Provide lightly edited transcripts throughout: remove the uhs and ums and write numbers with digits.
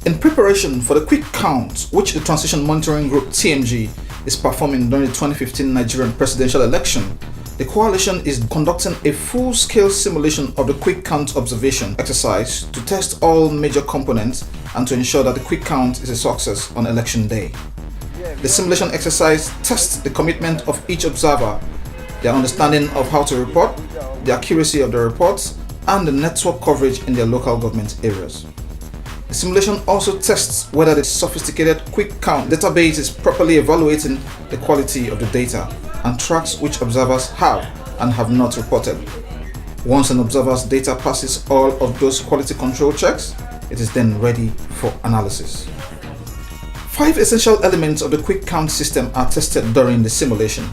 In preparation for the quick count which the Transition Monitoring Group TMG is performing during the 2015 Nigerian presidential election, the coalition is conducting a full-scale simulation of the quick count observation exercise to test all major components and to ensure that the quick count is a success on election day. The simulation exercise tests the commitment of each observer, their understanding of how to report, the accuracy of the reports, and the network coverage in their local government areas. The simulation also tests whether the sophisticated quick count database is properly evaluating the quality of the data and tracks which observers have and have not reported. Once an observer's data passes all of those quality control checks, it is then ready for analysis. 5 essential elements of the quick count system are tested during the simulation.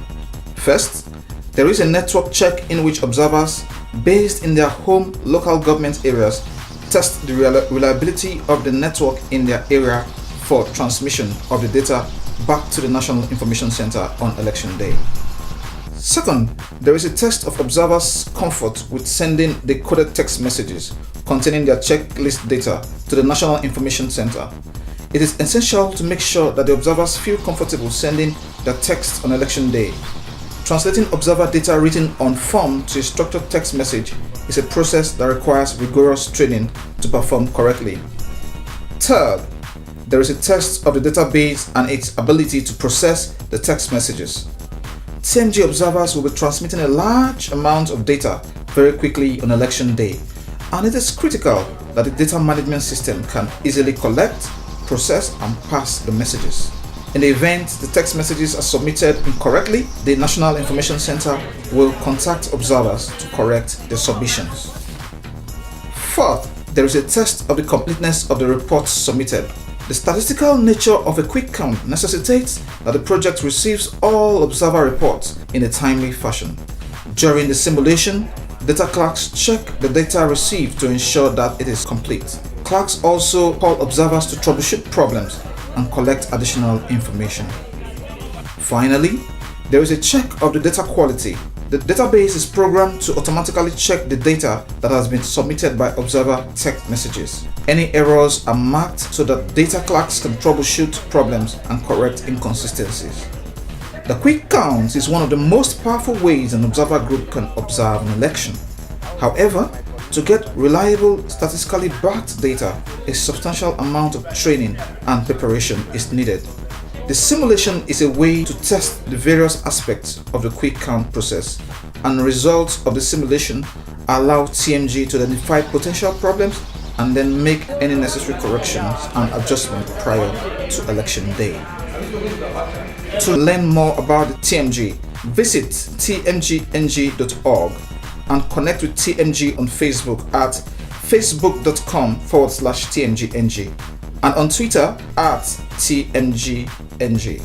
First, there is a network check in which observers, based in their home local government areas, test the reliability of the network in their area for transmission of the data back to the National Information Center on election day. Second, there is a test of observers' comfort with sending the coded text messages containing their checklist data to the National Information Center. It is essential to make sure that the observers feel comfortable sending their text on election day. Translating observer data written on form to a structured text message is a process that requires rigorous training to perform correctly. Third, there is a test of the database and its ability to process the text messages. TMG observers will be transmitting a large amount of data very quickly on election day, and it is critical that the data management system can easily collect, process, and pass the messages. In the event the text messages are submitted incorrectly, the National Information Center will contact observers to correct the submissions. Fourth, there is a test of the completeness of the reports submitted. The statistical nature of a quick count necessitates that the project receives all observer reports in a timely fashion. During the simulation, data clerks check the data received to ensure that it is complete. Clerks also call observers to troubleshoot problems and collect additional information. Finally, there is a check of the data quality. The database is programmed to automatically check the data that has been submitted by observer text messages. Any errors are marked so that data clerks can troubleshoot problems and correct inconsistencies. The quick count is one of the most powerful ways an observer group can observe an election. However, to get reliable, statistically backed data, a substantial amount of training and preparation is needed. The simulation is a way to test the various aspects of the quick count process, and the results of the simulation allow TMG to identify potential problems and then make any necessary corrections and adjustments prior to election day. To learn more about the TMG, visit tmgng.org and connect with TMG on Facebook at facebook.com/TMGNG and on Twitter at TMGNG.